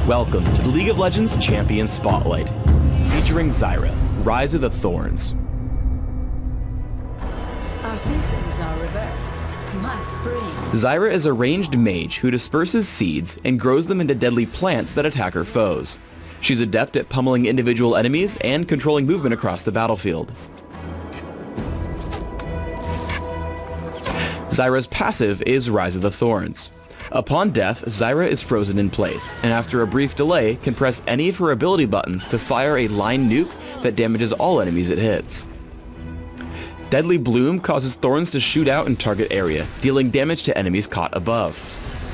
Welcome to the League of Legends Champion Spotlight, featuring Zyra, Rise of the Thorns. Our seasons are reversed. My spring. Zyra is a ranged mage who disperses seeds and grows them into deadly plants that attack her foes. She's adept at pummeling individual enemies and controlling movement across the battlefield. Zyra's passive is Rise of the Thorns. Upon death, Zyra is frozen in place, and after a brief delay, can press any of her ability buttons to fire a line nuke that damages all enemies it hits. Deadly Bloom causes thorns to shoot out in target area, dealing damage to enemies caught above.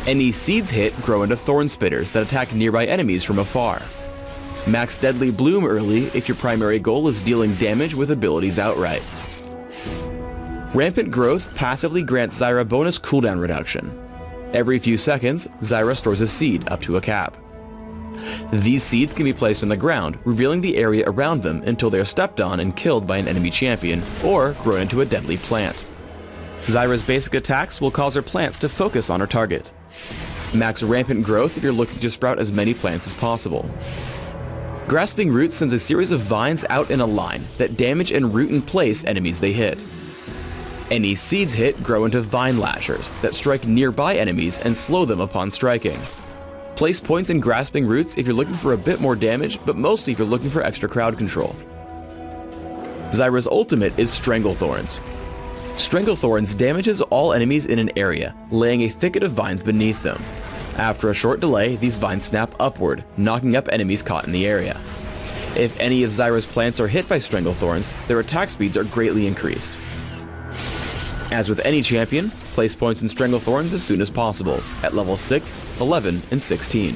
Any seeds hit grow into thorn spitters that attack nearby enemies from afar. Max Deadly Bloom early if your primary goal is dealing damage with abilities outright. Rampant Growth passively grants Zyra bonus cooldown reduction. Every few seconds, Zyra stores a seed up to a cap. These seeds can be placed on the ground, revealing the area around them until they are stepped on and killed by an enemy champion, or grown into a deadly plant. Zyra's basic attacks will cause her plants to focus on her target. Max Rampant Growth if you're looking to sprout as many plants as possible. Grasping Roots sends a series of vines out in a line that damage and root in place enemies they hit. Any seeds hit grow into Vine Lashers that strike nearby enemies and slow them upon striking. Place points in Grasping Roots if you're looking for a bit more damage, but mostly if you're looking for extra crowd control. Zyra's ultimate is Strangle Thorns. Strangle Thorns damages all enemies in an area, laying a thicket of vines beneath them. After a short delay, these vines snap upward, knocking up enemies caught in the area. If any of Zyra's plants are hit by Strangle Thorns, their attack speeds are greatly increased. As with any champion, place points in Strangle Thorns as soon as possible, at level 6, 11, and 16.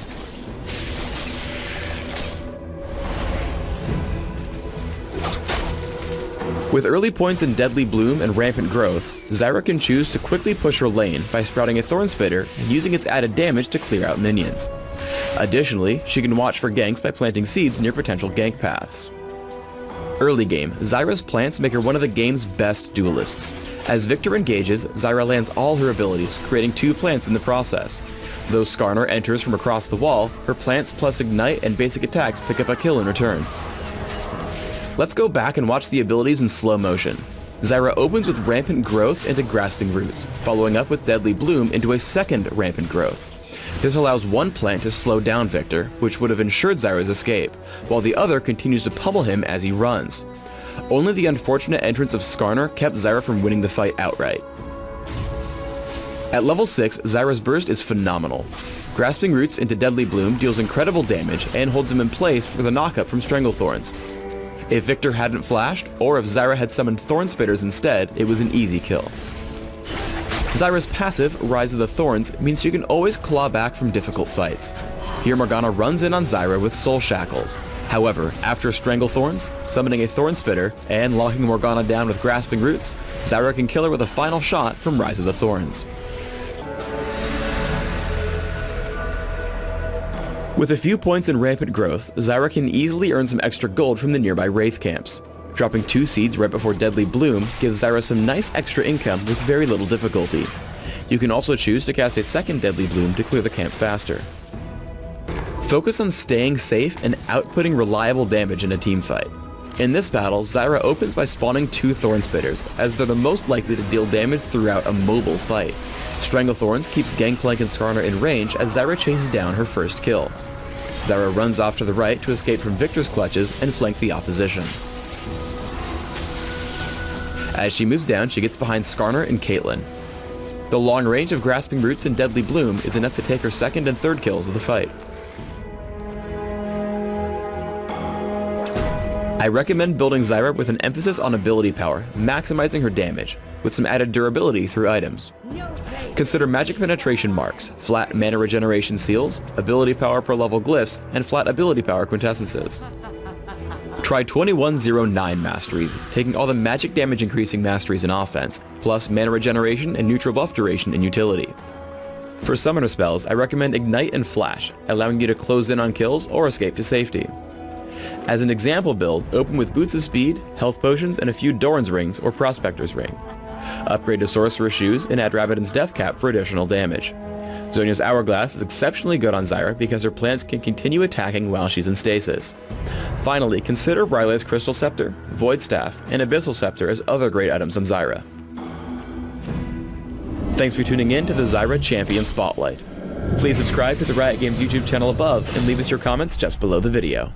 With early points in Deadly Bloom and Rampant Growth, Zyra can choose to quickly push her lane by sprouting a Thorn Spitter and using its added damage to clear out minions. Additionally, she can watch for ganks by planting seeds near potential gank paths. Early game, Zyra's plants make her one of the game's best duelists. As Victor engages, Zyra lands all her abilities, creating 2 plants in the process. Though Skarner enters from across the wall, her plants plus Ignite and basic attacks pick up a kill in return. Let's go back and watch the abilities in slow motion. Zyra opens with Rampant Growth into Grasping Roots, following up with Deadly Bloom into a second Rampant Growth. This allows one plant to slow down Victor, which would have ensured Zyra's escape, while the other continues to pummel him as he runs. Only the unfortunate entrance of Skarner kept Zyra from winning the fight outright. At level 6, Zyra's burst is phenomenal. Grasping Roots into Deadly Bloom deals incredible damage and holds him in place for the knockup from Strangle Thorns. If Victor hadn't flashed, or if Zyra had summoned Thorn Spitters instead, it was an easy kill. Zyra's passive, Rise of the Thorns, means she can always claw back from difficult fights. Here Morgana runs in on Zyra with Soul Shackles. However, after Strangle Thorns, summoning a Thorn Spitter, and locking Morgana down with Grasping Roots, Zyra can kill her with a final shot from Rise of the Thorns. With a few points in Rampant Growth, Zyra can easily earn some extra gold from the nearby Wraith camps. Dropping 2 seeds right before Deadly Bloom gives Zyra some nice extra income with very little difficulty. You can also choose to cast a second Deadly Bloom to clear the camp faster. Focus on staying safe and outputting reliable damage in a teamfight. In this battle, Zyra opens by spawning 2 Thorn Spitters, as they're the most likely to deal damage throughout a mobile fight. Strangle Thorns keeps Gangplank and Skarner in range as Zyra chases down her first kill. Zyra runs off to the right to escape from Victor's clutches and flank the opposition. As she moves down, she gets behind Skarner and Caitlyn. The long range of Grasping Roots and Deadly Bloom is enough to take her second and third kills of the fight. I recommend building Zyra with an emphasis on ability power, maximizing her damage, with some added durability through items. Consider magic penetration marks, flat mana regeneration seals, ability power per level glyphs, and flat ability power quintessences. Try 2109 masteries, taking all the magic damage increasing masteries in offense, plus mana regeneration and neutral buff duration in utility. For summoner spells, I recommend Ignite and Flash, allowing you to close in on kills or escape to safety. As an example build, open with Boots of Speed, Health Potions, and a few Doran's Rings or Prospector's Ring. Upgrade to Sorcerer's Shoes and add Rabadon's Death Cap for additional damage. Zhonya's Hourglass is exceptionally good on Zyra because her plants can continue attacking while she's in stasis. Finally, consider Rylai's Crystal Scepter, Void Staff, and Abyssal Scepter as other great items on Zyra. Thanks for tuning in to the Zyra Champion Spotlight. Please subscribe to the Riot Games YouTube channel above and leave us your comments just below the video.